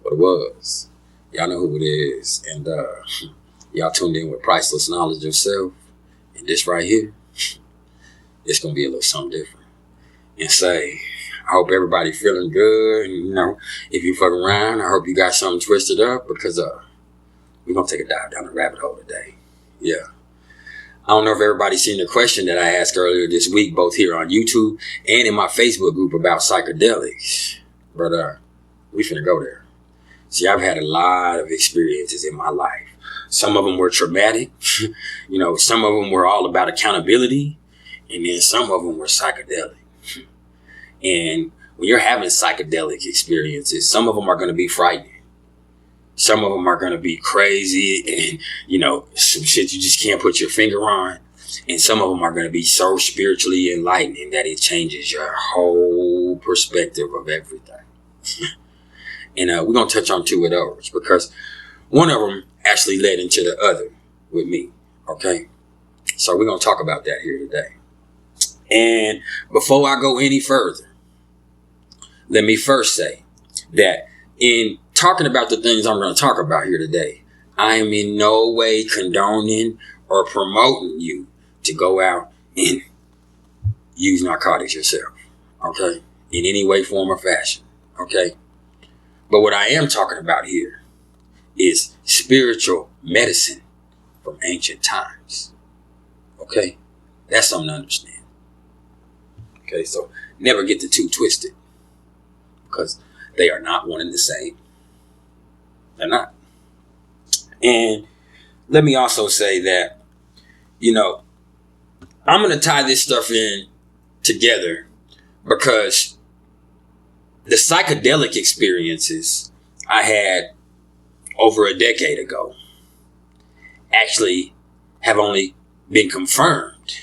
what it was. Y'all know who it is. And y'all tuned in with Priceless Knowledge of Self. And this right here, it's going to be a little something different. And say, I hope everybody feeling good. And, you know, if you fuck around, I hope you got something twisted up because we're going to take a dive down the rabbit hole today. Yeah. I don't know if everybody's seen the question that I asked earlier this week, both here on YouTube and in my Facebook group about psychedelics. But we finna go there. See, I've had a lot of experiences in my life. Some of them were traumatic. You know, some of them were all about accountability. And then some of them were psychedelic. And when you're having psychedelic experiences, some of them are going to be frightening. Some of them are going to be crazy and, you know, some shit you just can't put your finger on. And some of them are going to be so spiritually enlightening that it changes your whole perspective of everything. And we're going to touch on two of those because one of them actually led into the other with me. Okay. So we're going to talk about that here today. And before I go any further, let me first say that in talking about the things I'm going to talk about here today, I am in no way condoning or promoting you to go out and use narcotics yourself. Okay. In any way, form, or fashion. Okay. But what I am talking about here is spiritual medicine from ancient times. Okay. That's something to understand. Okay. So never get the two twisted because they are not one and the same. They're not. And let me also say that, you know, I'm going to tie this stuff in together because the psychedelic experiences I had over a decade ago actually have only been confirmed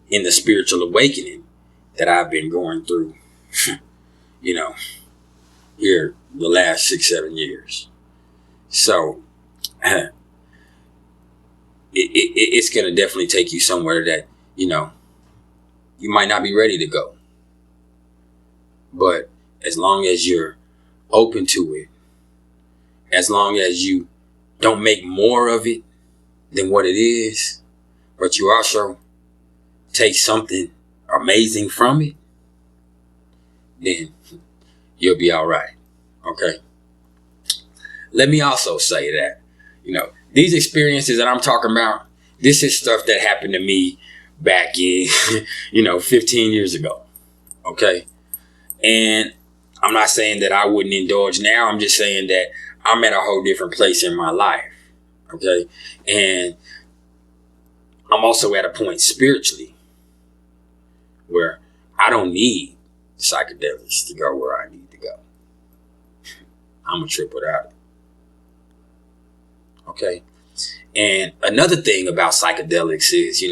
in the spiritual awakening that I've been going through, you know, here the last 6-7 years. So it's going to definitely take you somewhere that, you know, you might not be ready to go. But as long as you're open to it, as long as you don't make more of it than what it is, but you also take something amazing from it, then you'll be all right. Okay. Let me also say that, you know, these experiences that I'm talking about, this is stuff that happened to me back in, 15 years ago. Okay. And I'm not saying that I wouldn't indulge now. I'm just saying that I'm at a whole different place in my life. Okay. And I'm also at a point spiritually where I don't need psychedelics to go where I need to go. I'm a trip without it. Okay. And another thing about psychedelics is,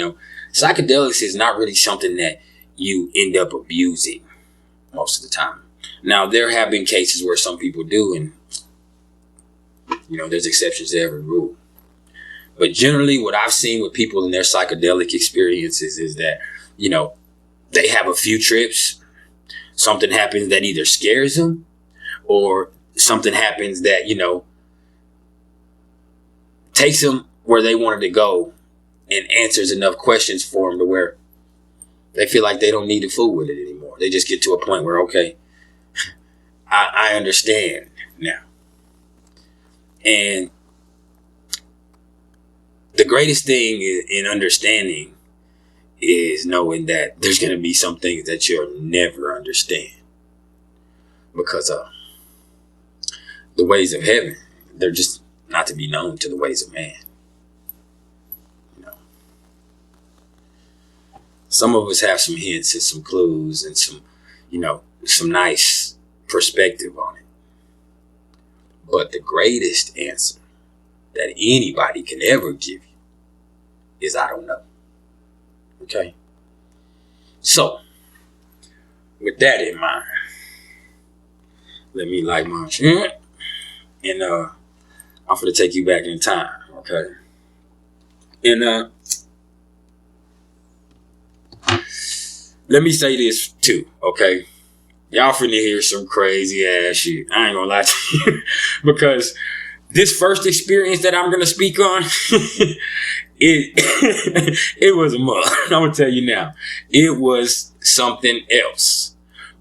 psychedelics is not really something that you end up abusing most of the time. Now, there have been cases where some people do, and, there's exceptions to every rule. But generally, what I've seen with people in their psychedelic experiences is that, they have a few trips. Something happens that either scares them or something happens that, takes them where they wanted to go and answers enough questions for them to where they feel like they don't need to fool with it anymore. They just get to a point where, okay, I understand now. And the greatest thing in understanding is knowing that there's going to be some things that you'll never understand. Because the ways of heaven, they're just not to be known to the ways of man. Some of us have some hints and some clues and some, some nice perspective on it. But the greatest answer that anybody can ever give you is, I don't know. Okay? So, with that in mind, let me light my joint and I'm going to take you back in time. Okay? And let me say this too, okay? y'all finna hear some crazy ass shit. I ain't gonna lie to you. Because this first experience that I'm gonna speak on, it was a mug. I'm gonna tell you now. It was something else.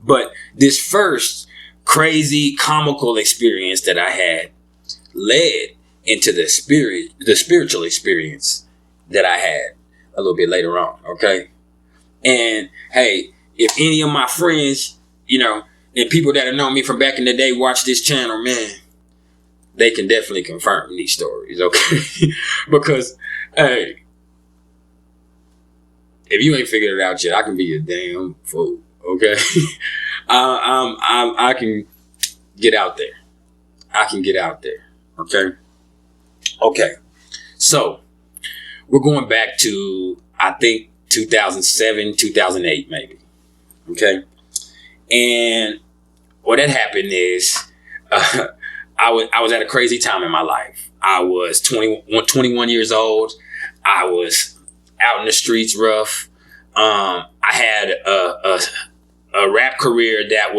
But this first crazy comical experience that I had led into the spiritual experience that I had a little bit later on, okay? And hey, if any of my friends, and people that have known me from back in the day watch this channel, man, they can definitely confirm these stories, okay? Because, hey, if you ain't figured it out yet, I can be a damn fool, okay? I can get out there. Okay? Okay. So, we're going back to, I think, 2007, 2008, maybe. Okay? And what had happened is, I was at a crazy time in my life. I was 21 years old. I was out in the streets rough. I had a rap career that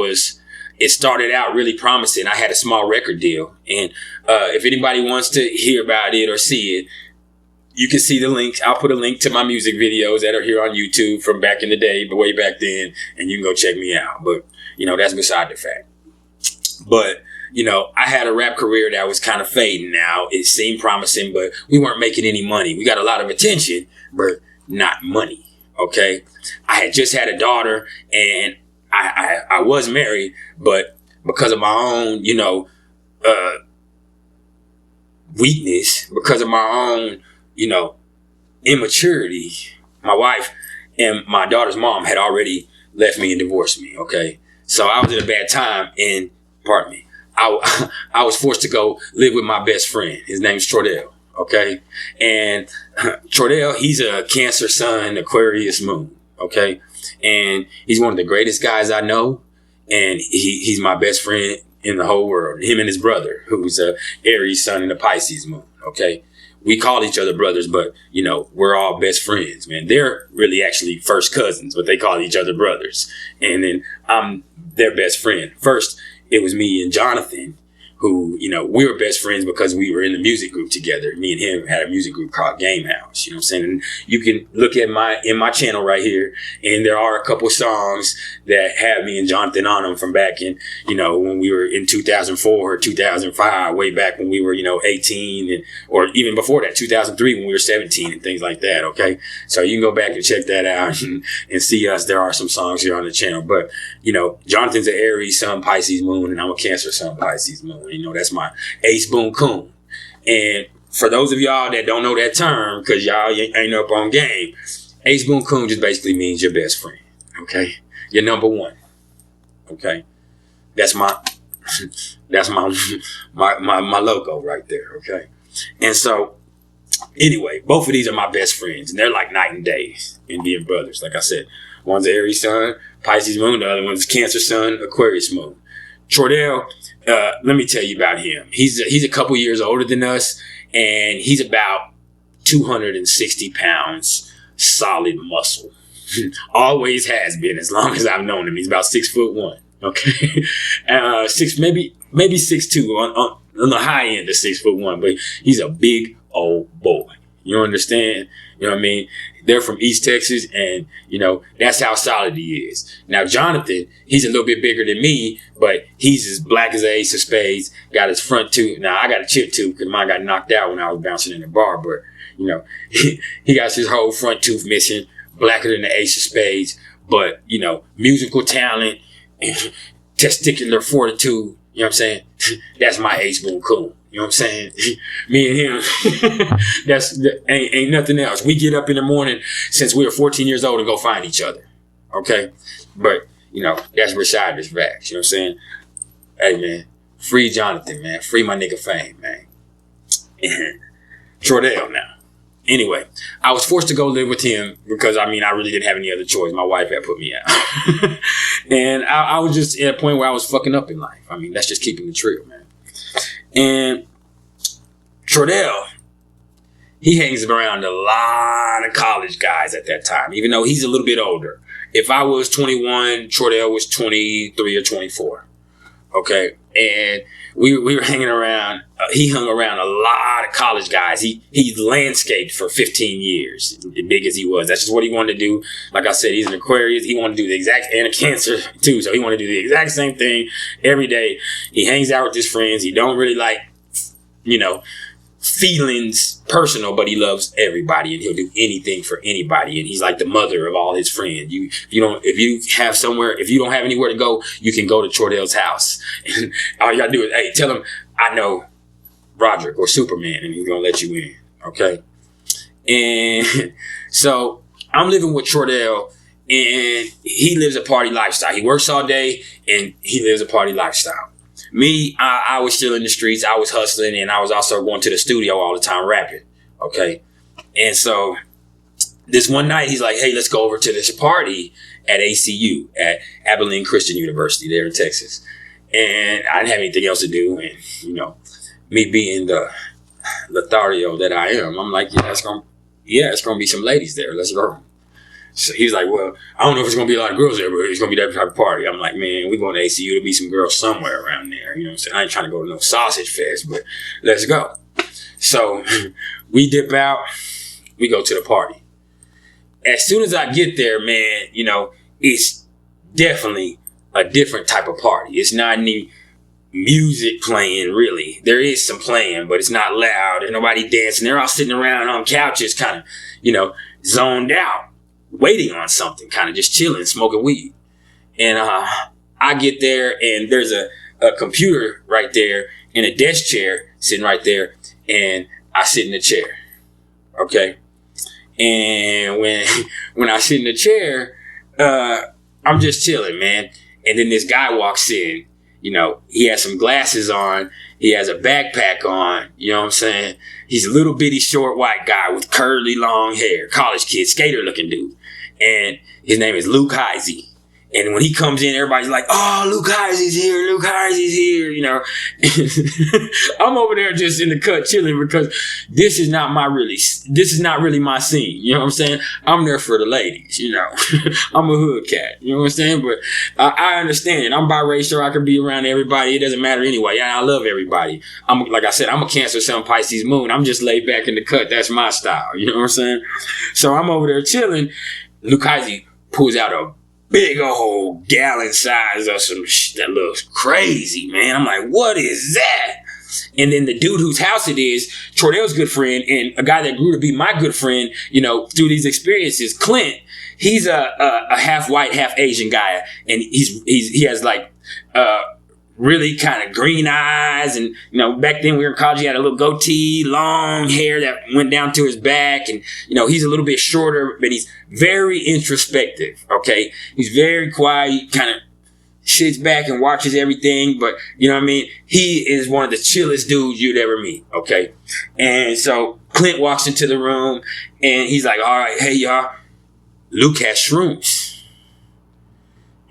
it started out really promising. I had a small record deal. And if anybody wants to hear about it or see it, you can see the links. I'll put a link to my music videos that are here on YouTube from back in the day, but way back then, and you can go check me out. But, that's beside the fact. But, I had a rap career that was kind of fading now. It seemed promising, but we weren't making any money. We got a lot of attention, but not money. Okay. I had just had a daughter, and I was married, but because of my own, weakness, because of my own, immaturity, my wife and my daughter's mom had already left me and divorced me. Okay. So I was in a bad time, and pardon me, I was forced to go live with my best friend. His name's Trordell. Okay. And Trordell, he's a Cancer Sun, Aquarius Moon. Okay. And he's one of the greatest guys I know. And he's my best friend in the whole world. Him and his brother, who's a Aries Sun and a Pisces Moon. Okay. We call each other brothers, but, we're all best friends, man. They're really actually first cousins, but they call each other brothers. And then I'm their best friend. First, it was me and Jonathan, who, we were best friends because we were in the music group together. Me and him had a music group called Game House. You know what I'm saying? And you can look at my channel right here, and there are a couple songs that have me and Jonathan on them from back in, when we were in 2004 or 2005, way back when we were, 18, or even before that, 2003, when we were 17 and things like that. Okay. So you can go back and check that out and see us. There are some songs here on the channel, but, Jonathan's an Aries Sun, Pisces Moon, and I'm a Cancer Sun, Pisces Moon. That's my ace boon coon. And for those of y'all that don't know that term, because y'all ain't up on game, ace boon coon just basically means your best friend. Okay, you're number one. Okay, that's my logo right there. Okay, and so anyway, both of these are my best friends, and they're like night and day in being brothers. Like I said, one's Aries Sun, Pisces Moon, the other one's Cancer Sun, Aquarius Moon. Trordell, let me tell you about him. He's a couple years older than us, and he's about 260 pounds, solid muscle. Always has been as long as I've known him. He's about 6'1". Okay, maybe 6'2" on the high end of 6'1", but he's a big old boy. You understand? You know what I mean? They're from East Texas, and, that's how solid he is. Now, Jonathan, he's a little bit bigger than me, but he's as black as an ace of spades, got his front tooth. Now, I got a chip tooth because mine got knocked out when I was bouncing in the bar, but, he got his whole front tooth missing, blacker than the ace of spades, but, musical talent, testicular fortitude, you know what I'm saying? That's my ace boon coon. You know what I'm saying? Me and him, ain't nothing else. We get up in the morning since we were 14 years old and go find each other. Okay? But, that's beside this facts. You know what I'm saying? Hey, man, free Jonathan, man. Free my nigga Fame, man. Trordell now. Anyway, I was forced to go live with him because, I really didn't have any other choice. My wife had put me out. And I was just at a point where I was fucking up in life. That's just keeping it real, man. And Trordell, he hangs around a lot of college guys at that time, even though he's a little bit older. if I was 21, Trordell was 23 or 24. Okay. And we were hanging around. He hung around a lot of college guys. He landscaped for 15 years, as big as he was. That's just what he wanted to do. Like I said, he's an Aquarius. He wanted to do the exact, and a Cancer too. So he wanted to do the exact same thing every day. He hangs out with his friends. He don't really like, feelings personal, but he loves everybody and he'll do anything for anybody. And he's like the mother of all his friends. If you don't have anywhere to go, you can go to Trordell's house. And all you gotta do is, hey, tell him I know Roderick or Superman, and he's gonna let you in. Okay. And so I'm living with Trordell, and he lives a party lifestyle. He works all day and he lives a party lifestyle. Me, I was still in the streets. I was hustling, and I was also going to the studio all the time rapping. Okay. And so this one night, he's like, hey, let's go over to this party at ACU, at Abilene Christian University there in Texas. And I didn't have anything else to do. And, me being the Lothario that I am, I'm like, it's going to be some ladies there. Let's go. So he was like, well, I don't know if it's going to be a lot of girls there, but it's going to be that type of party. I'm like, man, we're going to ACU to be some girls somewhere around there. You know what I'm saying? I ain't trying to go to no sausage fest, but let's go. So we dip out. We go to the party. As soon as I get there, man, it's definitely a different type of party. It's not any music playing, really. There is some playing, but it's not loud. There's nobody dancing. They're all sitting around on couches kind of, zoned out, waiting on something, kind of just chilling, smoking weed. And I get there, and there's a computer right there and a desk chair sitting right there, and I sit in the chair. Okay. And when I sit in the chair, I'm just chilling, man. And then this guy walks in. He has some glasses on. He has a backpack on. You know what I'm saying? He's a little bitty short white guy with curly long hair, college kid, skater looking dude. And his name is Luke Heisey. And when he comes in, everybody's like, oh, Luke Heisey's here. Luke Heisey's here. I'm over there just in the cut chilling because this is not really my scene. You know what I'm saying? I'm there for the ladies, I'm a hood cat. You know what I'm saying? But I understand it. I'm biracial. I can be around everybody. It doesn't matter anyway. I love everybody. Like I said, I'm a Cancer, Sun, Pisces, Moon. I'm just laid back in the cut. That's my style. You know what I'm saying? So I'm over there chilling. Luke Heisey pulls out a big old gallon size of some that looks crazy, man. I'm like, what is that? And then the dude whose house it is, Trordell's good friend, and a guy that grew to be my good friend, through these experiences, Clint, he's a half white, half Asian guy. And he has like, really kind of green eyes. And, back then we were in college, he had a little goatee, long hair that went down to his back. And, he's a little bit shorter, but he's very introspective. Okay. He's very quiet. He kind of sits back and watches everything. But, you know what I mean? He is one of the chillest dudes you'd ever meet. Okay. And so Clint walks into the room and he's like, all right, hey, y'all, Luke has shrooms.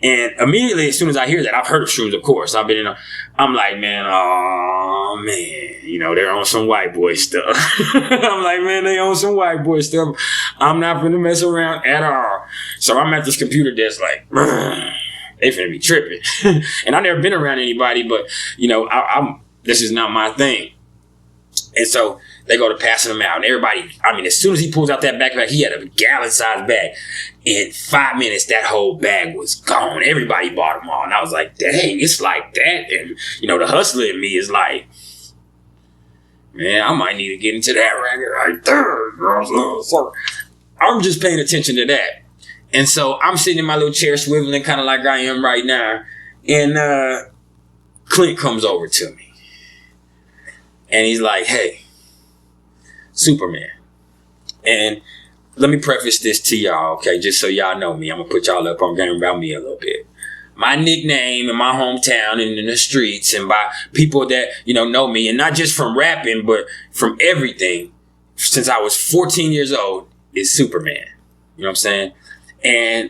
And immediately, as soon as I hear that, I've heard of shrooms, of course. I'm like, man, oh, man, they're on some white boy stuff. I'm like, man, they on some white boy stuff. I'm not finna mess around at all. So I'm at this computer desk like, they finna be tripping. And I've never been around anybody, but, this is not my thing. And so they go to passing them out. And everybody, as soon as he pulls out that backpack, he had a gallon-sized bag. In 5 minutes, that whole bag was gone. Everybody bought them all. And I was like, dang, it's like that. And, the hustler in me is like, man, I might need to get into that racket right there. So I'm just paying attention to that. And so I'm sitting in my little chair swiveling kind of like I am right now. And Clint comes over to me. And he's like, hey, Superman. And let me preface this to y'all, okay, just so y'all know me. I'm going to put y'all up on game about me a little bit. My nickname in my hometown and in the streets and by people that, know me, and not just from rapping, but from everything, since I was 14 years old, is Superman. You know what I'm saying? And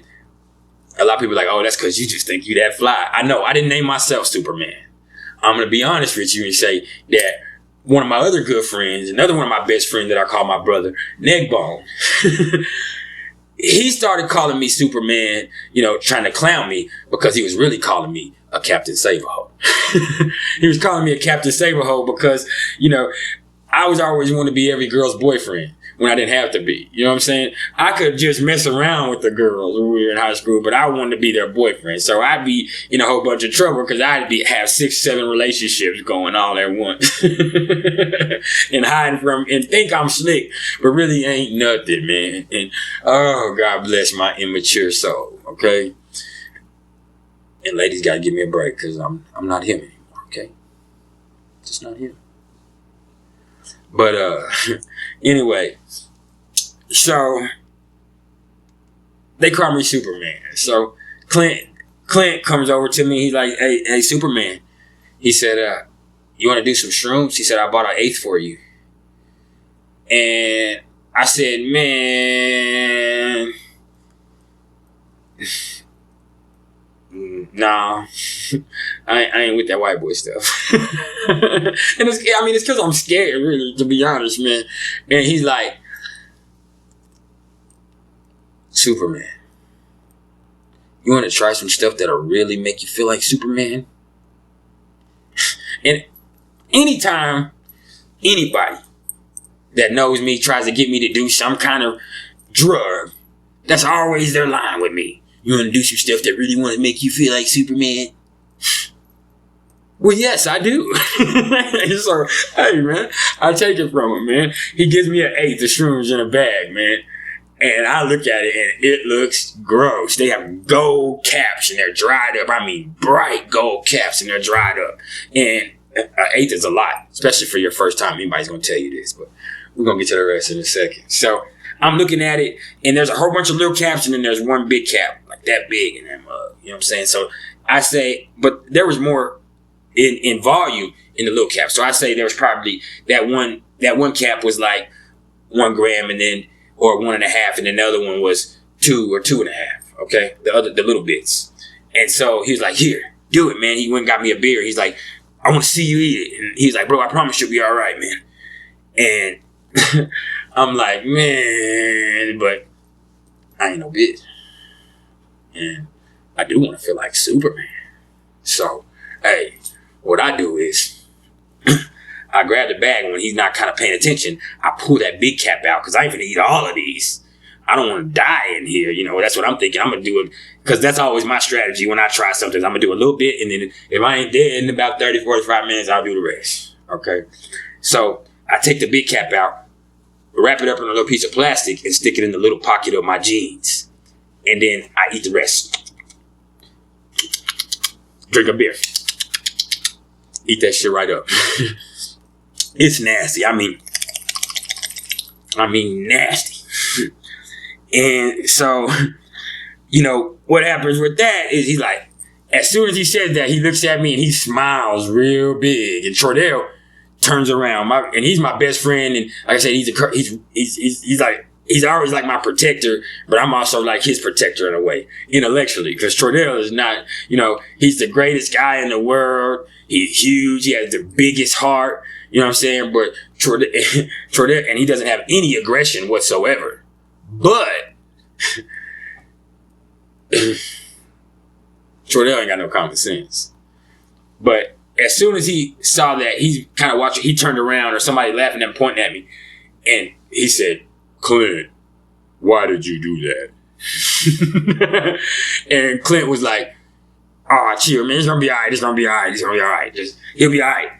a lot of people are like, oh, that's because you just think you that fly. I know. I didn't name myself Superman. I'm going to be honest with you and say that one of my other good friends, another one of my best friends that I call my brother, Neckbone, he started calling me Superman, trying to clown me because he was really calling me a Captain Saberho. He was calling me a Captain Saberho because, I was always want to be every girl's boyfriend when I didn't have to be. You know what I'm saying? I could just mess around with the girls when we were in high school, but I wanted to be their boyfriend. So I'd be in a whole bunch of trouble because have 6, 7 relationships going all at once. And hiding from, and think I'm slick, but really ain't nothing, man. And oh, God bless my immature soul, okay? And ladies gotta give me a break because I'm not him anymore, okay? Just not him. But anyway, so they call me Superman. So Clint comes over to me. He's like, hey, Superman. He said, you want to do some shrooms? He said, I bought an 1/8 for you. And I said, man, nah, I ain't with that white boy stuff. And it's because I'm scared, really, to be honest, man. And he's like, Superman, you want to try some stuff that'll really make you feel like Superman? And anytime anybody that knows me tries to get me to do some kind of drug, that's always their line with me. You want to do some stuff that really want to make you feel like Superman? Well, yes, I do. So, hey, man, I take it from him, man. He gives me an 1/8 of shrooms in a bag, man. And I look at it, and it looks gross. They have gold caps, and they're dried up. I mean, bright gold caps, and they're dried up. And an 1/8 is a lot, especially for your first time. Anybody's going to tell you this, but we're going to get to the rest in a second. So I'm looking at it, and there's a whole bunch of little caps, and then there's one big cap, like that big in that mug. You know what I'm saying? So I say, but there was more in volume in the little cap. So I say there was probably that one cap was like 1 gram, and then or 1.5, and then the other one was 2 or 2.5. Okay, the little bits. And so he was like, "Here, do it, man." He went and got me a beer. He's like, "I want to see you eat it." And he's like, "Bro, I promise you'll be all right, man." And I'm like, man, but I ain't no bitch. And I do want to feel like Superman. So, hey, what I do is I grab the bag, and when he's not kind of paying attention, I pull that big cap out because I ain't gonna eat all of these. I don't want to die in here. That's what I'm thinking. I'm going to do it because that's always my strategy when I try something. I'm going to do a little bit, and then if I ain't dead in about 30, 45 minutes, I'll do the rest. Okay? So I take the big cap out, wrap it up in a little piece of plastic, and stick it in the little pocket of my jeans. And then I eat the rest. Drink a beer. Eat that shit right up. It's nasty. I mean nasty. And so, what happens with that is he's like, as soon as he says that, he looks at me and he smiles real big. And Trordell turns around, and he's my best friend. And like I said, he's always like my protector, but I'm also like his protector in a way, intellectually, because Trordell is not, he's the greatest guy in the world. He's huge. He has the biggest heart. You know what I'm saying? But Trordell, and he doesn't have any aggression whatsoever. But Trordell ain't got no common sense. But as soon as he saw that, he kind of watched it. He turned around, or somebody laughing and pointing at me, and he said, "Clint, why did you do that?" And Clint was like, "Oh, chill, man. It's gonna be all right. It's gonna be all right. It's gonna be all right. He'll be all right."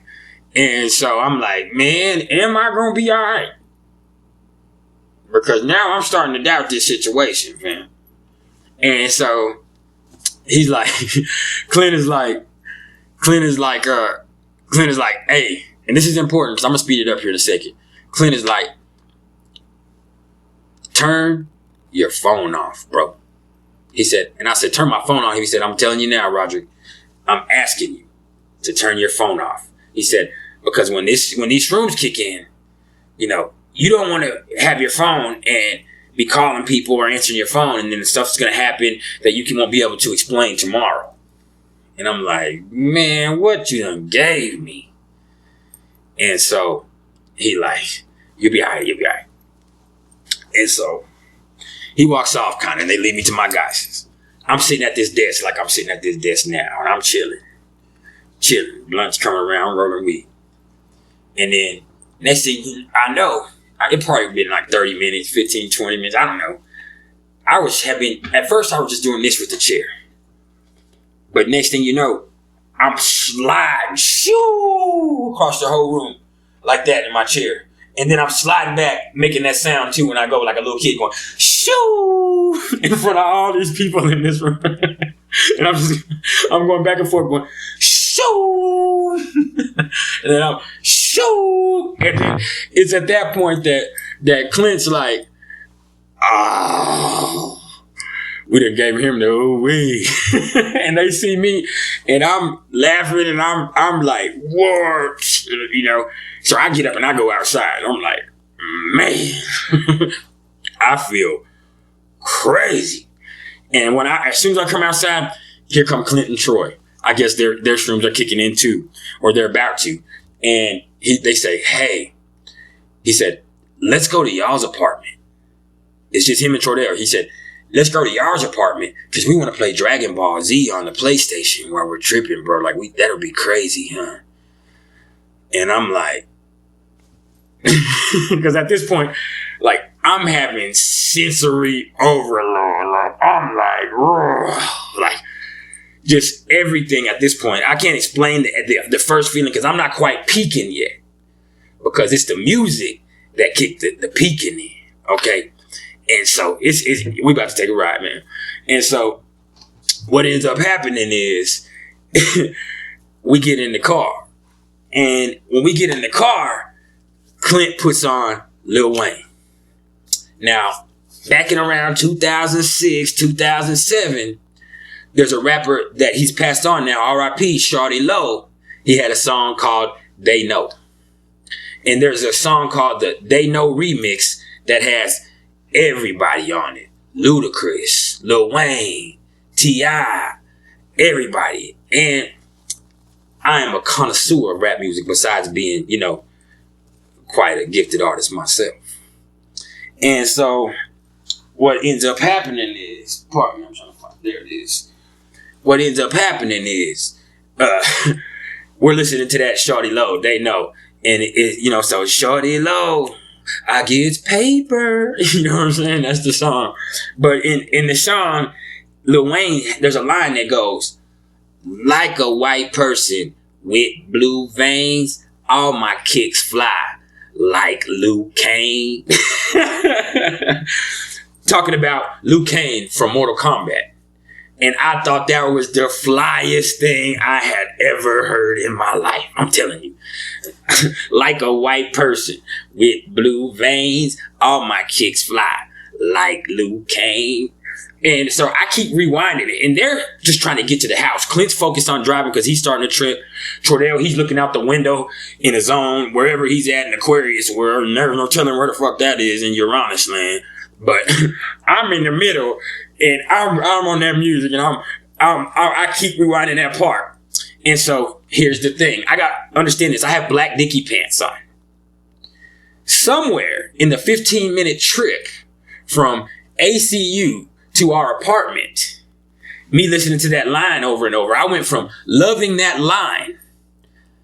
And so I'm like, man, am I gonna be all right? Because now I'm starting to doubt this situation, man. And so he's like, Clint is like, hey, and this is important because I'm gonna speed it up here in a second. Clint is like, turn your phone off, bro. He said, and I said, turn my phone off. He said, I'm telling you now, Rodrigo, I'm asking you to turn your phone off. He said, because when these shrooms kick in, you don't want to have your phone and be calling people or answering your phone, and then the stuff's going to happen that you won't be able to explain tomorrow. And I'm like, man, what you done gave me? And so he like, you'll be all right. And so He walks off kind of, and they lead me to my guys. I'm sitting at this desk like I'm sitting at this desk now, and I'm chilling. Blunts coming around, rolling weed. And then next thing I know, it probably been like 30 minutes, 15, 20 minutes, I don't know. At first I was just doing this with the chair. But next thing you know, I'm sliding across the whole room like that in my chair. And then I'm sliding back, making that sound too when I go like a little kid going, shoo, in front of all these people in this room. And I'm going back and forth going, shoo. And then I'm, shoo. And then it's at that point that Clint's like, oh, we done gave him the ooh-wee. And they see me and I'm laughing and I'm like, what? You know, so I get up and I go outside. I'm like, man, I feel crazy. And as soon as I come outside, here come Clint and Troy. I guess their shrooms are kicking in too, or they're about to. And they say, hey, he said, let's go to y'all's apartment. It's just him and Troy there. He said, let's go to y'all's apartment because we want to play Dragon Ball Z on the PlayStation while we're tripping, bro. Like, that'll be crazy, huh? And I'm like, because at this point, like, I'm having sensory overload. Like, I'm like, whoa, like, just everything at this point. I can't explain the first feeling because I'm not quite peaking yet because it's the music that kicked the peaking in, okay? And so we about to take a ride, man. And so what ends up happening is we get in the car. And when we get in the car, Clint puts on Lil Wayne. Now, back in around 2006, 2007, there's a rapper that he's passed on now, R.I.P., Shawty Low. He had a song called They Know. And there's a song called the They Know remix that has everybody on it. Ludacris, Lil Wayne, T.I., everybody. And I am a connoisseur of rap music besides being, you know, quite a gifted artist myself. And so what ends up happening is, pardon me, I'm trying to find, there it is. What ends up happening is we're listening to that Shawty Low, They Know. And it, you know, so Shawty Low, I get paper. You know what I'm saying? That's the song. But in the song, Lil Wayne, there's a line that goes, like a white person with blue veins, all my kicks fly like Liu Kang. Talking about Liu Kang from Mortal Kombat. And I thought that was the flyest thing I had ever heard in my life. I'm telling you. Like a white person with blue veins, all my kicks fly like Liu Kang. And so I keep rewinding it. And they're just trying to get to the house. Clint's focused on driving because he's starting to trip. Tordell, he's looking out the window in his zone, wherever he's at in Aquarius world. Never no telling where the fuck that is in Uranus land. But I'm in the middle and I'm on that music and I keep rewinding that part. And so here's the thing. Understand this. I have black Dickie pants on. Somewhere in the 15-minute trip from ACU to our apartment, me listening to that line over and over, I went from loving that line,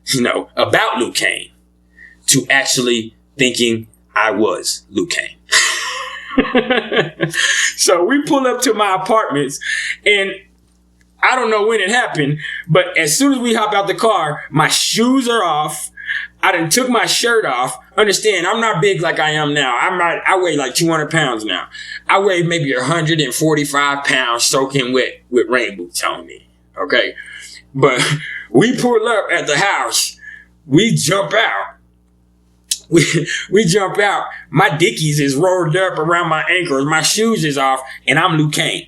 you know, about Liu Kang to actually thinking I was Liu Kang. So we pull up to my apartments and I don't know when it happened, but as soon as we hop out the car, my shoes are off. I done took my shirt off. Understand, I'm not big like I am now. I weigh like 200 pounds now. I weigh maybe 145 pounds soaking wet with rain boots on me. Okay? But we pull up at the house. We jump out. We jump out. My dickies is rolled up around my ankles. My shoes is off. And I'm Liu Kang.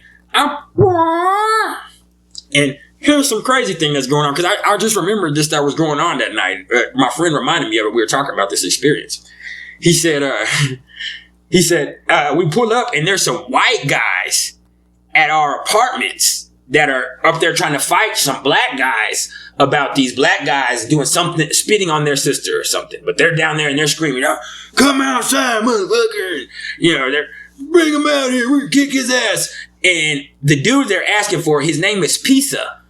And here's some crazy thing that's going on. Because I just remembered this that was going on that night. My friend reminded me of it. We were talking about this experience. He said, we pull up and there's some white guys at our apartments that are up there trying to fight some black guys about these black guys doing something, spitting on their sister or something. But they're down there and they're screaming, oh, come outside, motherfucker. You know, bring him out here. We can kick his ass. And the dude they're asking for, his name is Pizza.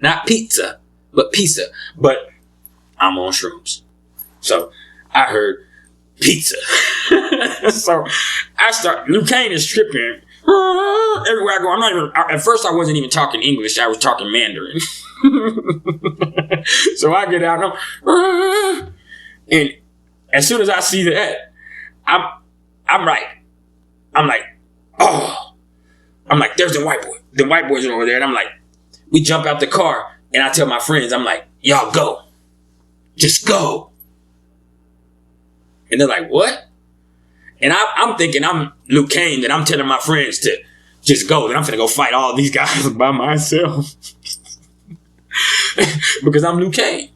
Not pizza, but pizza. But I'm on shrooms. So I heard pizza. So I start, Luke Kane is tripping. Everywhere I go, at first I wasn't even talking English. I was talking Mandarin. So I get out and as soon as I see that, I'm like, oh, I'm like, there's the white boy. The white boys are over there. And I'm like, we jump out the car and I tell my friends, I'm like, y'all go. Just go. And they're like, what? And I'm thinking I'm Luke Kane, that I'm telling my friends to just go, that I'm finna go fight all these guys by myself. Because I'm Luke Kane.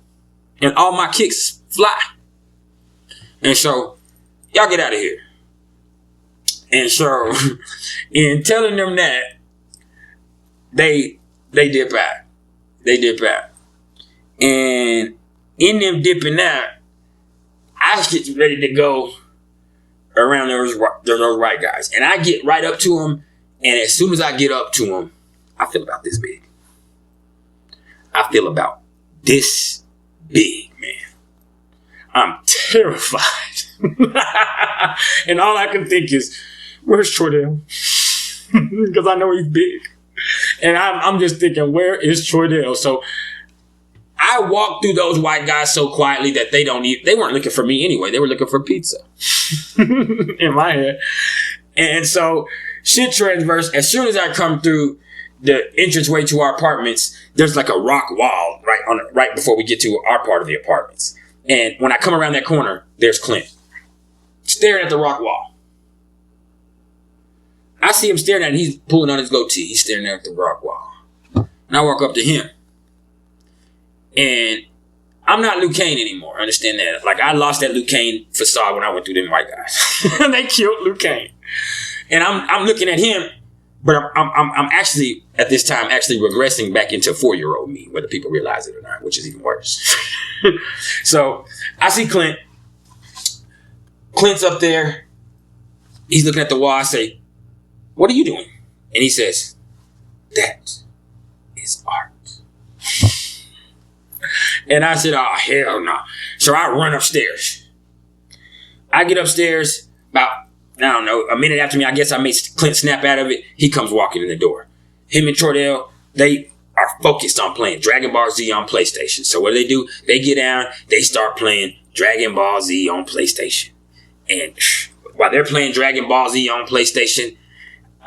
And all my kicks fly. And so, y'all get out of here. And so, in telling them that, they dip out. They dip out. And in them dipping out, I get ready to go around those white guys. And I get right up to them. And as soon as I get up to them, I feel about this big. I feel about this big, man. I'm terrified. And all I can think is, where's Troydell? Because I know he's big. And I'm just thinking, where is Troydell? So I walked through those white guys so quietly that they weren't looking for me anyway. They were looking for pizza. In my head. And so shit transverse. As soon as I come through the entranceway to our apartments, there's like a rock wall right before we get to our part of the apartments. And when I come around that corner, there's Clint staring at the rock wall. I see him staring at it, and he's pulling on his goatee. He's staring at the rock wall. And I walk up to him. And I'm not Luke Kane anymore. Understand that. Like, I lost that Luke Kane facade when I went through them white guys. They killed Luke Kane. And I'm looking at him, but I'm actually, at this time, actually regressing back into 4-year-old me, whether people realize it or not, which is even worse. So I see Clint. Clint's up there. He's looking at the wall. I say, what are you doing? And he says, that is art. And I said, oh, hell no. So I run upstairs. I get upstairs about, I don't know, a minute after me. I guess I made Clint snap out of it. He comes walking in the door. Him and Troydell, they are focused on playing Dragon Ball Z on PlayStation. So what do? They get down, they start playing Dragon Ball Z on PlayStation. And while they're playing Dragon Ball Z on PlayStation,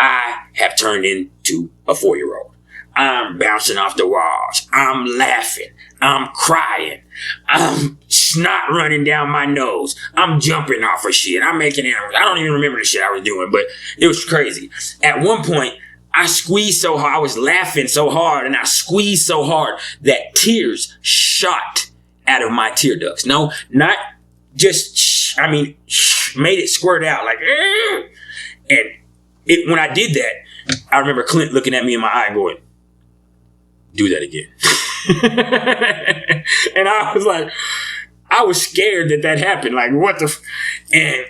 I have turned into a 4-year-old. I'm bouncing off the walls. I'm laughing. I'm crying. I'm snot running down my nose. I'm jumping off of shit. I'm making animals. I don't even remember the shit I was doing, but it was crazy. At one point, I squeezed so hard. I was laughing so hard, and I squeezed so hard that tears shot out of my tear ducts. No, not just, made it squirt out like, and when I did that, I remember Clint looking at me in my eye and going, do that again. And I was like, I was scared that happened. Like, what the and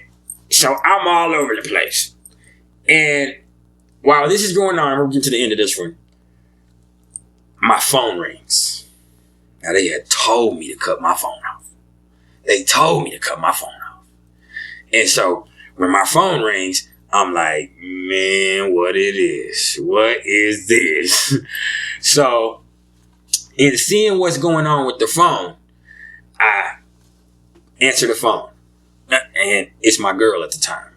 so I'm all over the place. And while this is going on, we'll get to the end of this one. My phone rings. Now, they had told me to cut my phone off. They told me to cut my phone off. And so when my phone rings, I'm like, man, what it is? What is this? So in seeing what's going on with the phone, I answer the phone. And it's my girl at the time.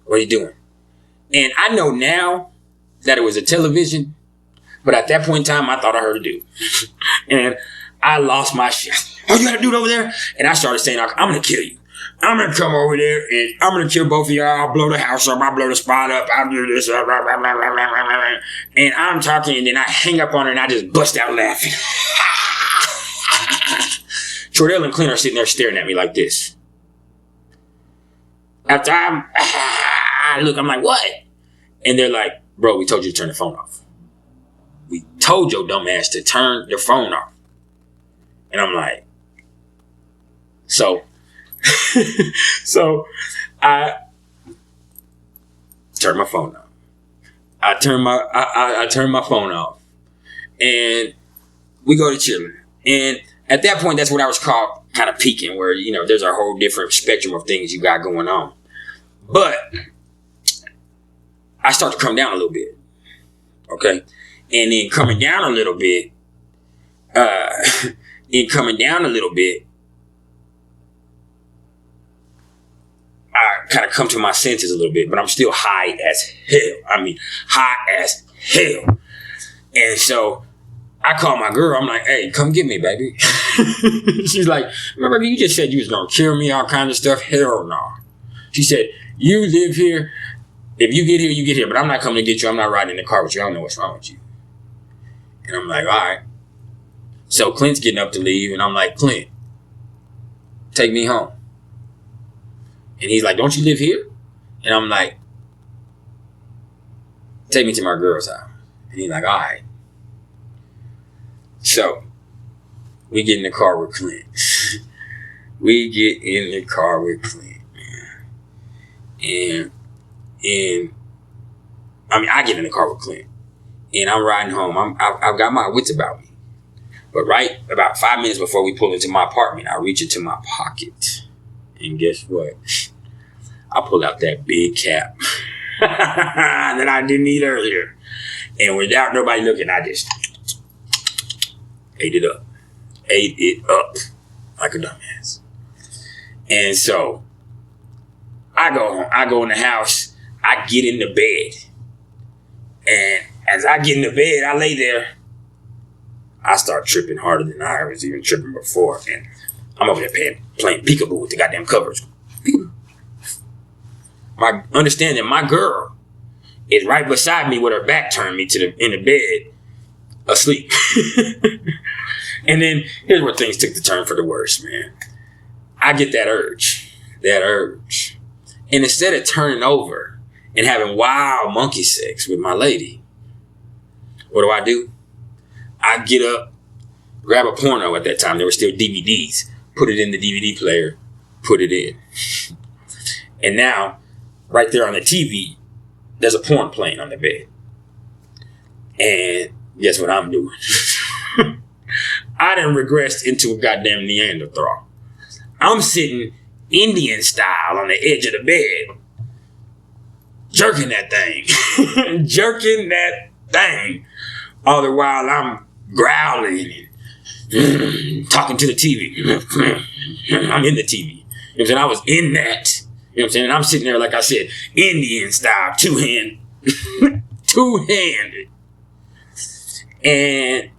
What are you doing? And I know now that it was a television, but at that point in time, I thought I heard a dude. And I lost my shit. Oh, you got a dude over there? And I started saying, I'm going to kill you. I'm going to come over there and I'm going to kill both of y'all. I'll blow the house up. I'll blow the spot up. I'll do this. And I'm talking, and then I hang up on her and I just bust out laughing. Troydell and Clint are sitting there staring at me like this. After I look, I'm like, what? And they're like, bro, we told you to turn the phone off. We told your dumb ass to turn the phone off. And I'm like, so I turn my phone off. I turn my phone off, and we go to chilling. And at that point, that's what I was called kind of peaking, where there's a whole different spectrum of things you got going on. But I start to come down a little bit, okay, and then coming down a little bit, I kind of come to my senses a little bit, but I'm still high as hell. High as hell. And so I call my girl. I'm like, hey, come get me, baby. She's like, remember you just said you was going to kill me, all kinds of stuff? Hell no. She said, you live here. If you get here, you get here. But I'm not coming to get you. I'm not riding in the car with you. I don't know what's wrong with you. And I'm like, all right. So Clint's getting up to leave. And I'm like, Clint, take me home. And he's like, don't you live here? And I'm like, take me to my girl's house. And he's like, all right. So we get in the car with Clint. We get in the car with Clint, man. And I get in the car with Clint. And I'm riding home. I've got my wits about me. But right about 5 minutes before we pull into my apartment, I reach into my pocket. And guess what? I pull out that big cap that I didn't eat earlier. And without nobody looking, I just ate it up. Ate it up like a dumbass. And so I go home. I go in the house. I get in the bed. And as I get in the bed, I lay there. I start tripping harder than I was even tripping before. And I'm over there playing peekaboo with the goddamn covers. Peekaboo. My understanding, my girl is right beside me with her back turned me in the bed, asleep. And then here's where things took the turn for the worse, man. I get that urge. And instead of turning over and having wild monkey sex with my lady, what do? I get up, grab a porno at that time. There were still DVDs. Put it in the DVD player, put it in. And now, right there on the TV, there's a porn playing on the bed. And guess what I'm doing? I done regressed into a goddamn Neanderthal. I'm sitting Indian style on the edge of the bed, jerking that thing. All the while I'm growling and talking to the TV. I'm in the TV. You know what I'm saying? I was in that. You know what I'm saying? And I'm sitting there, like I said, Indian style, two-handed. And,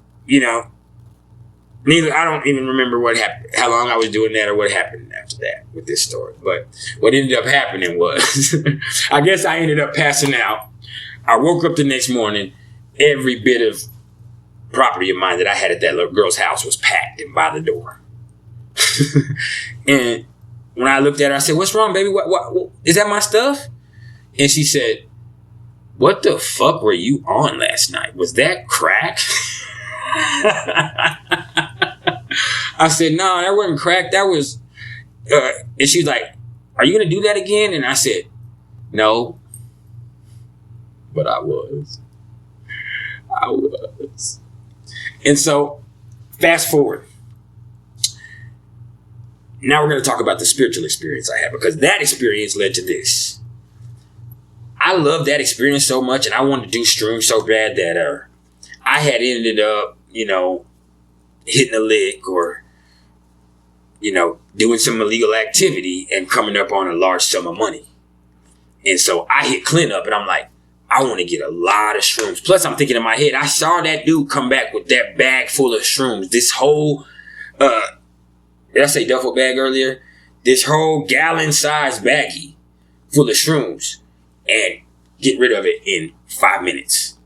I don't even remember what happened, how long I was doing that or what happened after that with this story. But what ended up happening was, I guess I ended up passing out. I woke up the next morning. Every bit of property of mine that I had at that little girl's house was packed and by the door. And when I looked at her, I said, what's wrong, baby? What is that my stuff? And she said, what the fuck were you on last night? Was that crack? I said, no, that wasn't crack. That was, and she was like, are you going to do that again? And I said, no, but I was. And so, fast forward. Now we're going to talk about the spiritual experience I had, because that experience led to this. I love that experience so much, and I wanted to do shrooms so bad that I had ended up, hitting a lick or, doing some illegal activity and coming up on a large sum of money. And so I hit Clint up, and I'm like, I want to get a lot of shrooms. Plus, I'm thinking in my head, I saw that dude come back with that bag full of shrooms. This whole, did I say duffel bag earlier? This whole gallon-sized baggie full of shrooms, and get rid of it in 5 minutes.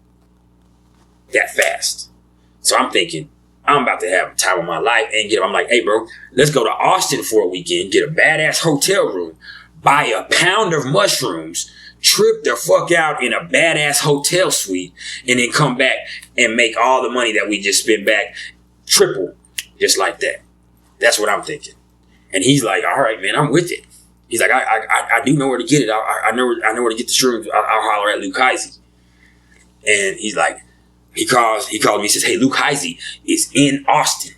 That fast. So I'm thinking, I'm about to have the time of my life and I'm like, hey, bro, let's go to Austin for a weekend, get a badass hotel room, buy a pound of mushrooms, trip the fuck out in a badass hotel suite, and then come back and make all the money that we just spent back triple, just like that. That's what I'm thinking. And he's like, all right, man, I'm with it. He's like, I do know where to get it. I know where to get the shrooms. I'll holler at Luke Heisey. And he's like, he calls me. He says, hey, Luke Heisey is in Austin.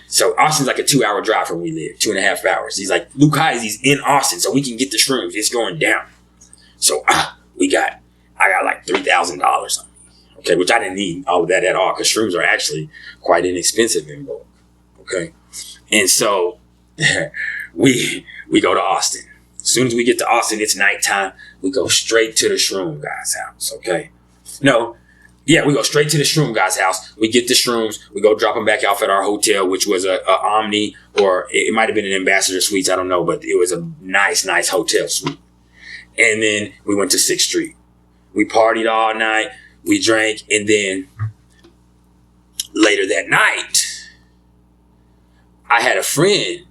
So Austin's like a 2-hour drive from where we live, 2.5 hours. He's like, Luke Heisey's in Austin, so we can get the shrooms. It's going down. So I got like $3,000 on me. Okay, which I didn't need all of that at all, because shrooms are actually quite inexpensive in bulk. Okay, and so we go to Austin. As soon as we get to Austin, it's nighttime. We go straight to the shroom guy's house. Okay, we go straight to the shroom guy's house. We get the shrooms. We go drop them back off at our hotel, which was a Omni, or it might have been an Ambassador Suites. I don't know, but it was a nice hotel suite. And then we went to 6th Street. We partied all night. We drank, and then later that night, I had a friend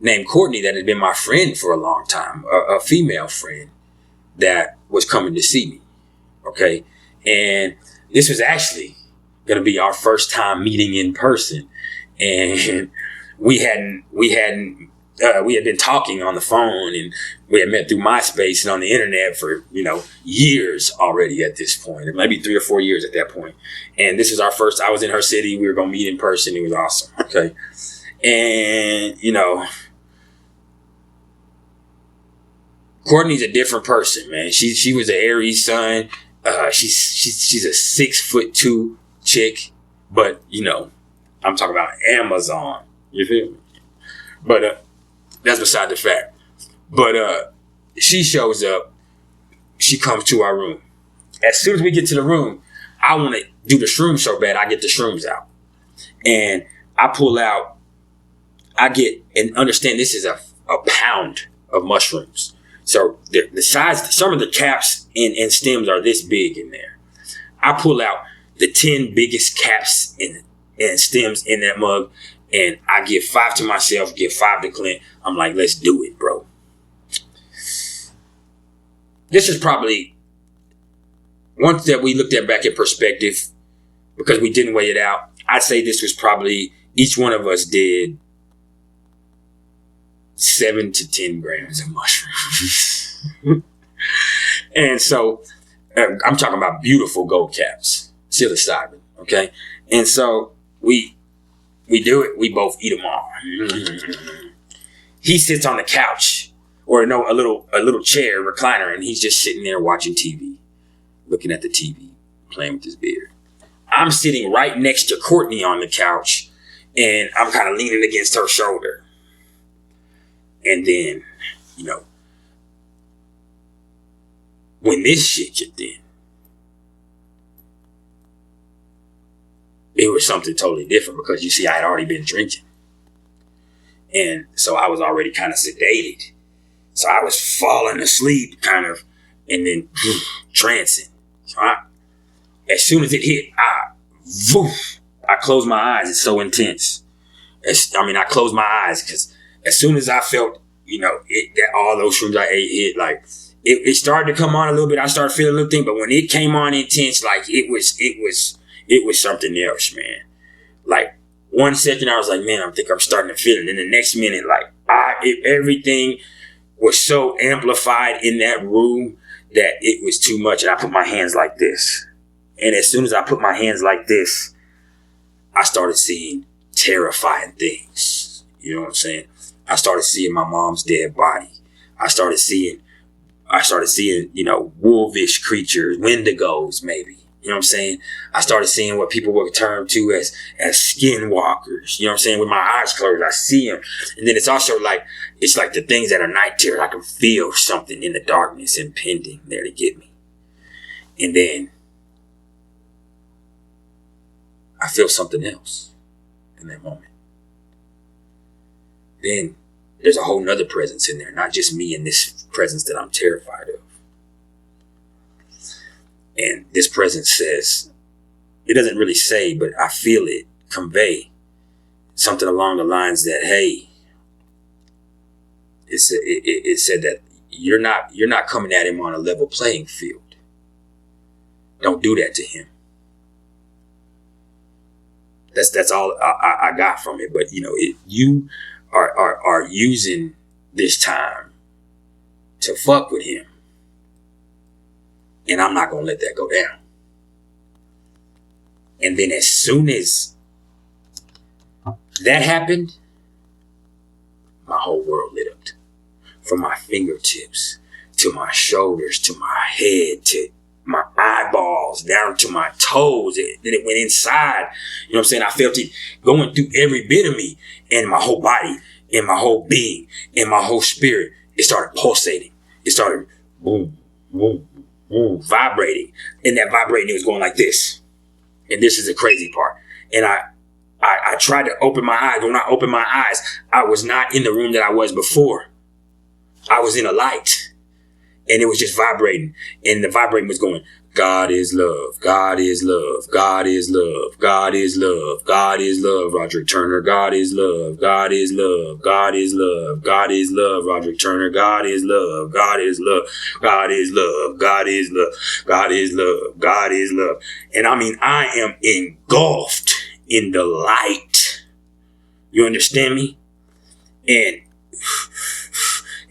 named Courtney that had been my friend for a long time, a female friend that was coming to see me. Okay, and this was actually going to be our first time meeting in person, and we had been talking on the phone, and we had met through MySpace and on the internet for, years already at this point, or maybe 3 or 4 years at that point. And this was our first, I was in her city. We were going to meet in person. It was awesome. Okay. And, Courtney's a different person, man. She was an Aries sun. She's a 6'2" chick, but, I'm talking about Amazon. You feel me? But, that's beside the fact. But she shows up. She comes to our room. As soon as we get to the room, I want to do the shrooms so bad. I get the shrooms out. And I pull out. I get, and understand this is a pound of mushrooms. So the size, some of the caps and stems are this big in there. I pull out the 10 biggest caps and stems in that mug. And I give 5 to myself, give 5 to Clint. I'm like, let's do it, bro. This is probably, once that we looked at back in perspective, because we didn't weigh it out, I'd say this was probably, each one of us did 7 to 10 grams of mushrooms. And so, I'm talking about beautiful gold caps, psilocybin, okay? And so, we do it. We both eat them all. He sits on the couch, or no, a little chair, recliner, and he's just sitting there watching TV, looking at the TV, playing with his beard. I'm sitting right next to Courtney on the couch, and I'm kind of leaning against her shoulder. And then, when this shit kicked in, it was something totally different, because you see, I had already been drinking. And so I was already kind of sedated. So I was falling asleep kind of, and then trancing. So as soon as it hit, I closed my eyes. It's so intense. I closed my eyes because as soon as I felt, that all those shrooms I ate hit, like it started to come on a little bit. I started feeling a little thing, but when it came on intense, like it was something else, man. Like 1 second, I was like, man, I think I'm starting to feel it. And the next minute, like everything was so amplified in that room that it was too much. And I put my hands like this. And as soon as I put my hands like this, I started seeing terrifying things. You know what I'm saying? I started seeing my mom's dead body. I started seeing, wolfish creatures, wendigos maybe. You know what I'm saying? I started seeing what people would term to as skinwalkers. You know what I'm saying? With my eyes closed, I see them. And then it's also like, it's like the things that are night terrors. I can feel something in the darkness impending there to get me. And then I feel something else in that moment. Then there's a whole nother presence in there, not just me and this presence that I'm terrified of. And this presence says, it doesn't really say, but I feel it convey something along the lines that, hey, it said that you're not coming at him on a level playing field. Don't do that to him. That's all I got from it. But you are using this time to fuck with him. And I'm not going to let that go down. And then as soon as that happened, my whole world lit up. From my fingertips to my shoulders to my head to my eyeballs down to my toes. Then it went inside. You know what I'm saying? I felt it going through every bit of me and my whole body and my whole being and my whole spirit. It started pulsating. It started boom, boom, boom, vibrating. And that vibrating, it was going like this. And this is the crazy part. And I tried to open my eyes. When I opened my eyes, I was not in the room that I was before. I was in a light. And it was just vibrating. And the vibrating was going, God is love. God is love. God is love. God is love. God is love. Roderick Turner. God is love. God is love. God is love. God is love. Roderick Turner. God is love. God is love. God is love. God is love. God is love. God is love. And I mean, I am engulfed in the light. You understand me? And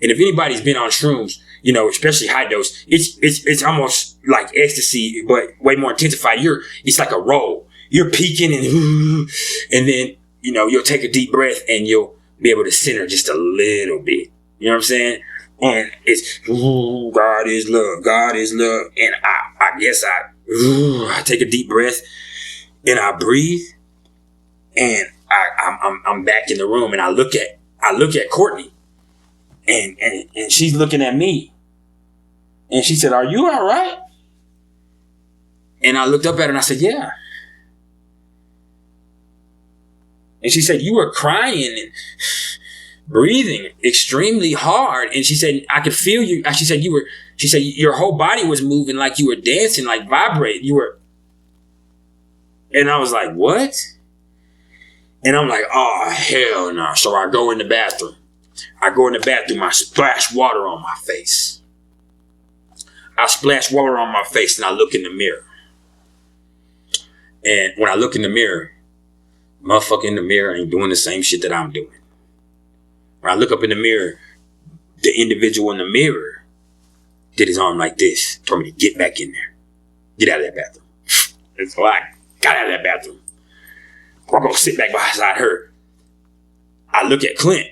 if anybody's been on shrooms, you know, especially high dose, it's almost like ecstasy, but way more intensified. It's like a roll. You're peaking and then, you know, you'll take a deep breath and you'll be able to center just a little bit. You know what I'm saying? And it's, God is love. God is love. And I guess I take a deep breath and I breathe and I'm back in the room and I look at Courtney. And she's looking at me. And she said, are you all right? And I looked up at her and I said, yeah. And she said, you were crying and breathing extremely hard. And she said, I could feel you. She said, your whole body was moving like you were dancing, like vibrating. And I was like, what? And I'm like, oh, hell no. So I go in the bathroom. I splash water on my face. I splash water on my face and I look in the mirror. And when I look in the mirror, motherfucker in the mirror ain't doing the same shit that I'm doing. When I look up in the mirror, the individual in the mirror did his arm like this, told me to get back in there. Get out of that bathroom. And so I got out of that bathroom. I'm going to sit back beside her. I look at Clint.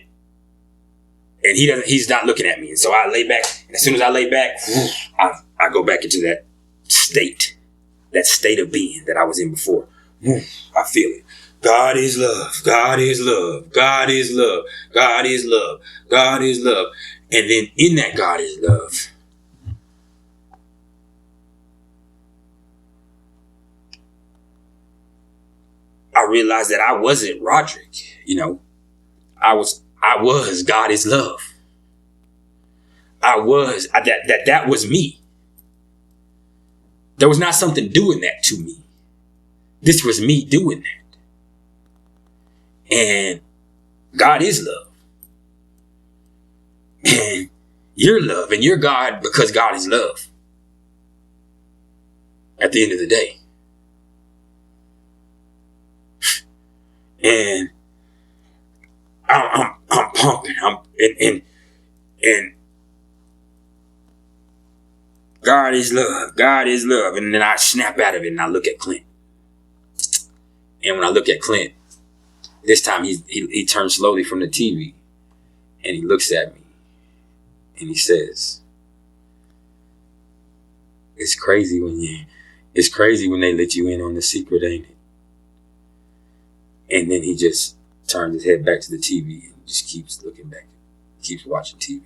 And he's not looking at me. And so I lay back. And as soon as I lay back, I go back into that state of being that I was in before. I feel it. God is love. God is love. God is love. God is love. God is love. And then in that God is love, I realized that I wasn't Roderick. You know, I was God is love. That was me. There was not something doing that to me. This was me doing that. And God is love. And you're love and you're God because God is love. At the end of the day. And I'm pumping. And God is love. God is love. And then I snap out of it and I look at Clint. And when I look at Clint, this time he turns slowly from the TV and he looks at me and he says, it's crazy when they let you in on the secret, ain't it? And then he just turns his head back to the TV and just keeps looking back, keeps watching TV,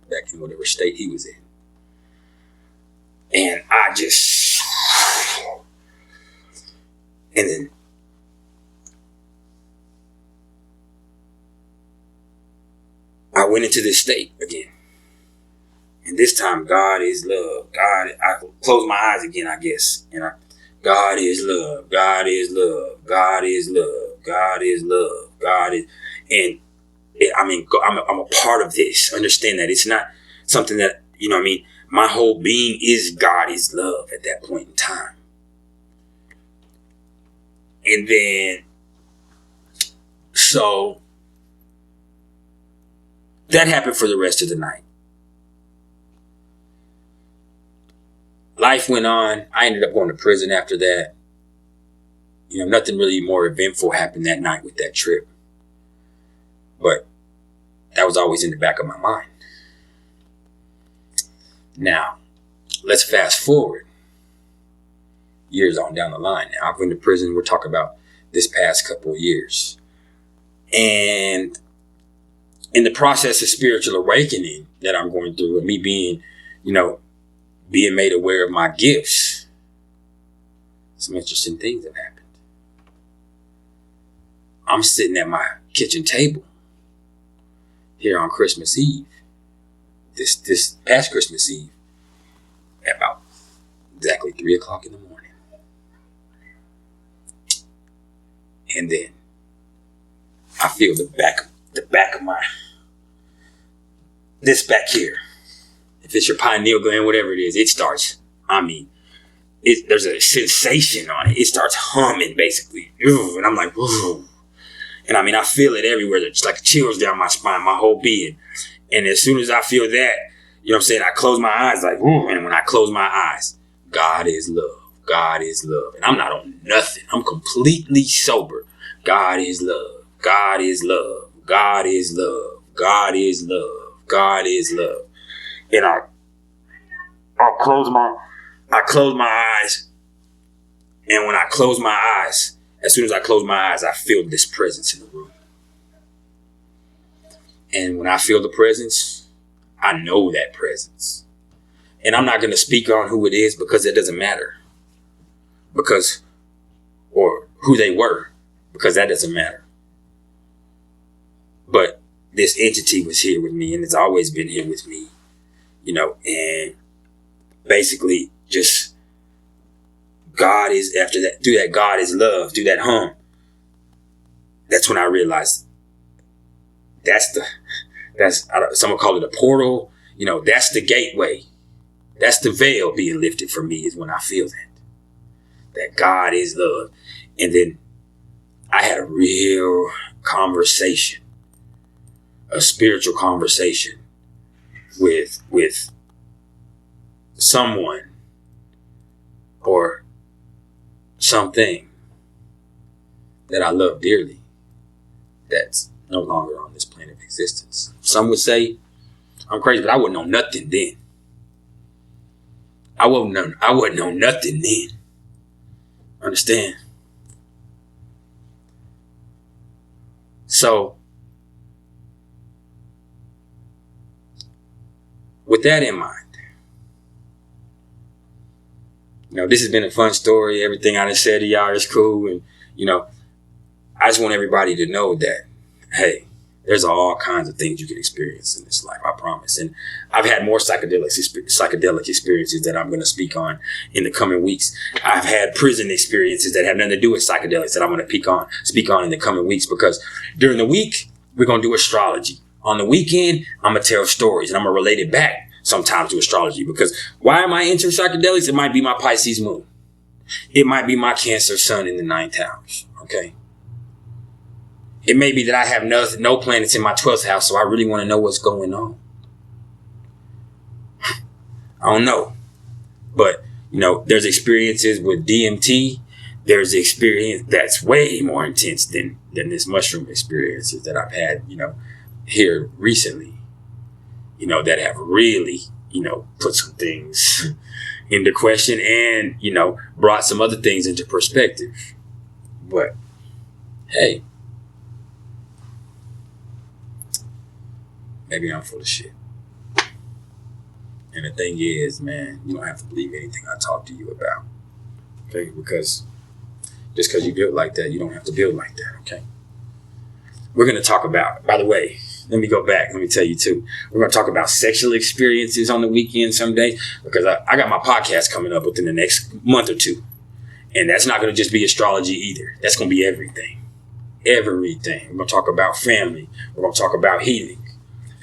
back in whatever state he was in. And then I went into this state again. And this time, God is love. I closed my eyes again, I guess. And God is love. God is love. God is love. God is love. God is, and I'm a part of this. Understand that it's not something that, you know what I mean? My whole being is God is love at that point in time. And then, so that happened for the rest of the night. life went on. I ended up going to prison after that. Nothing really more eventful happened that night with that trip. But that was always in the back of my mind. Now, let's fast forward years on down the line. Now, I've been to prison. We're talking about this past couple of years. And in the process of spiritual awakening that I'm going through, and me being, being made aware of my gifts, some interesting things have happened. I'm sitting at my kitchen table here on Christmas Eve, this past Christmas Eve, at about exactly 3 o'clock in the morning. And then I feel the back of my, this back here. If it's your pineal gland, whatever it is, it starts, there's a sensation on it. It starts humming basically. And I'm like, whoa. And I feel it everywhere. It's like chills down my spine, my whole being. And as soon as I feel that, I close my eyes like, whoa. And when I close my eyes, God is love. God is love. And I'm not on nothing. I'm completely sober. God is love. God is love. God is love. God is love. God is love. And I close my eyes. And when I close my eyes, as soon as I close my eyes, I feel this presence in the room. And when I feel the presence, I know that presence. And I'm not going to speak on who it is because it doesn't matter. Or who they were, because that doesn't matter. But this entity was here with me, and it's always been here with me, and basically just God is, after that, through that God is love, through that hum, that's when I realized someone call it a portal, that's the gateway. That's the veil being lifted from me, is when I feel that God is love. And then I had a real conversation, a spiritual conversation with someone or something that I love dearly that's no longer on this plane of existence. Some would say I'm crazy, but I wouldn't know nothing then. I wouldn't know nothing then. Understand? So, with that in mind, this has been a fun story. Everything I just said to y'all is cool. And, I just want everybody to know that, hey, there's all kinds of things you can experience in this life, I promise. And I've had more psychedelic experiences that I'm going to speak on in the coming weeks. I've had prison experiences that have nothing to do with psychedelics that I'm going to speak on in the coming weeks, because during the week, we're going to do astrology. On the weekend, I'm going to tell stories, and I'm going to relate it back sometimes to astrology. Because why am I into psychedelics? It might be my Pisces moon. It might be my Cancer sun in the 9th house. Okay. It may be that I have no planets in my 12th house, so I really want to know what's going on. I don't know. But, there's experiences with DMT. There's experience that's way more intense than this mushroom experiences that I've had, here recently, that have really, put some things into question and, brought some other things into perspective. But, hey, maybe I'm full of shit. And the thing is, man, you don't have to believe anything I talk to you about. Okay? Because just because you built like that, you don't have to build like that. Okay? We're going to talk about, by the way, let me go back. Let me tell you too. We're going to talk about sexual experiences on the weekend someday, because I got my podcast coming up within the next month or two. And that's not going to just be astrology either. That's going to be everything. Everything. We're going to talk about family. We're going to talk about healing.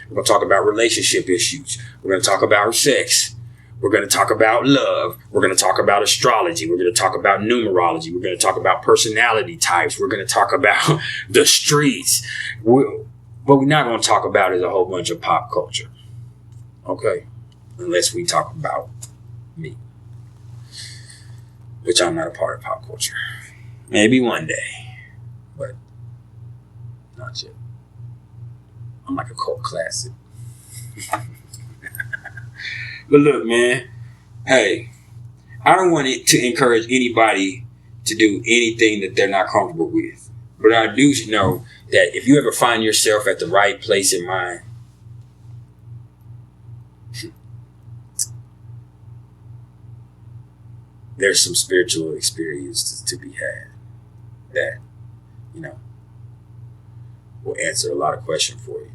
We're going to talk about relationship issues. We're going to talk about sex. We're going to talk about love. We're going to talk about astrology. We're going to talk about numerology. We're going to talk about personality types. We're going to talk about the streets. What we're not going to talk about is a whole bunch of pop culture. Okay? Unless we talk about me. which I'm not a part of pop culture. Maybe one day, but not yet. I'm like a cult classic. But look, man, hey, I don't want it to encourage anybody to do anything that they're not comfortable with. But I do know that if you ever find yourself at the right place in mind, there's some spiritual experience to be had that, you know, will answer a lot of questions for you,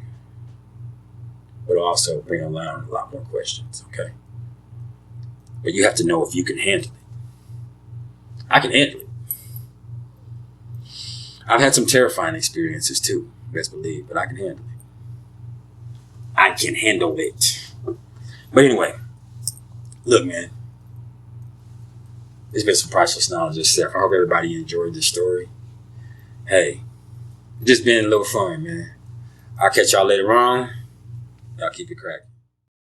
but also bring around a lot more questions, okay? But you have to know if you can handle it. I can handle it. I've had some terrifying experiences too, best believe, but I can handle it. I can handle it. But anyway, look, man, it's been some priceless knowledge itself. I hope everybody enjoyed this story. Hey, just been a little fun, man. I'll catch y'all later on. Y'all keep it cracking.